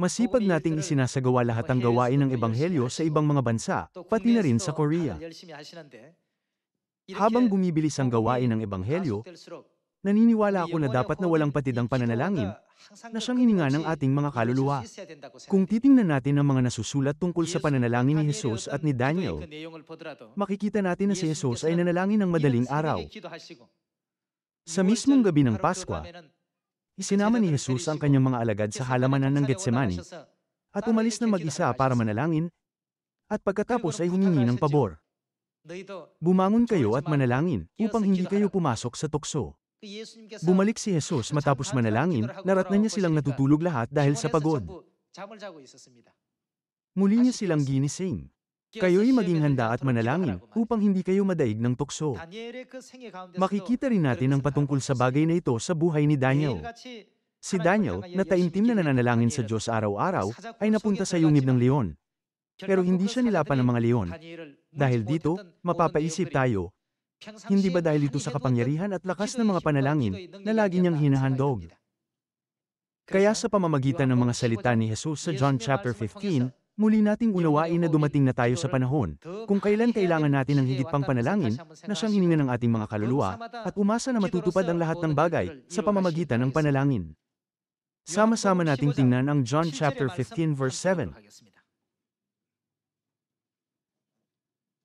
Masipag nating isinasagawa lahat ng gawain ng Ebanghelyo sa ibang mga bansa, pati na rin sa Korea. Habang bumibilis ang gawain ng Ebanghelyo, naniniwala ako na dapat na walang patid ang pananalangin, na siyang hininga ng ating mga kaluluwa. Kung titingnan natin ang mga nasusulat tungkol sa pananalangin ni Jesus at ni Daniel, makikita natin na si Jesus ay nanalangin ng madaling araw. Sa mismong gabi ng Paskwa, isinama ni Jesus ang kanyang mga alagad sa halamanan ng Getsemani, at umalis na mag-isa para manalangin, at pagkatapos ay humingi ng pabor. Bumangon kayo at manalangin, upang hindi kayo pumasok sa tukso. Bumalik si Jesus matapos manalangin, naratnan niya silang natutulog lahat dahil sa pagod. Muli niya silang ginising. Kayo'y maging handa at manalangin, upang hindi kayo madaig ng tukso. Makikita rin natin ang patungkol sa bagay na ito sa buhay ni Daniel. Si Daniel, na taimtim na nananalangin sa Diyos araw-araw, ay napunta sa yungib ng leon. Pero hindi siya nilapan ng mga leon. Dahil dito, mapapaisip tayo, hindi ba dahil ito sa kapangyarihan at lakas ng mga panalangin na lagi niyang hinahandog? Kaya sa pamamagitan ng mga salita ni Jesus sa John chapter 15, muli nating unawain na dumating na tayo sa panahon, kung kailan kailangan natin ng higit pang panalangin, na siyang hininga ng ating mga kaluluwa, at umasa na matutupad ang lahat ng bagay, sa pamamagitan ng panalangin. Sama-sama nating tingnan ang John chapter 15 verse 7.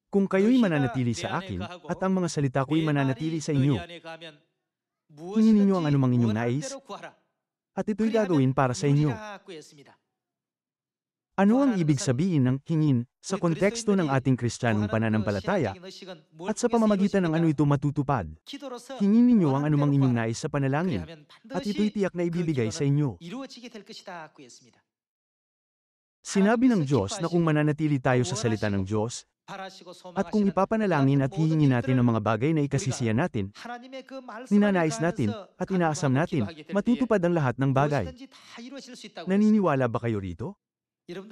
Kung kayo'y mananatili sa akin, at ang mga salita ko'y mananatili sa inyo, hingin ninyo ang anumang inyong nais, at ito'y gagawin para sa inyo. Ano ang ibig sabihin ng hingin sa konteksto ng ating Kristiyanong pananampalataya at sa pamamagitan ng ano ito matutupad? Hingin ninyo ang anumang inyong nais sa panalangin at ito'y tiyak na ibibigay sa inyo. Sinabi ng Diyos na kung mananatili tayo sa salita ng Diyos at kung ipapanalangin at hihingin natin ang mga bagay na ikasisiyan natin, ninanais natin at inaasam natin, matutupad ang lahat ng bagay. Naniniwala ba kayo rito?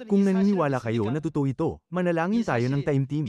Kung naniniwala kayo na totoo ito, manalangin tayo ng taimtim.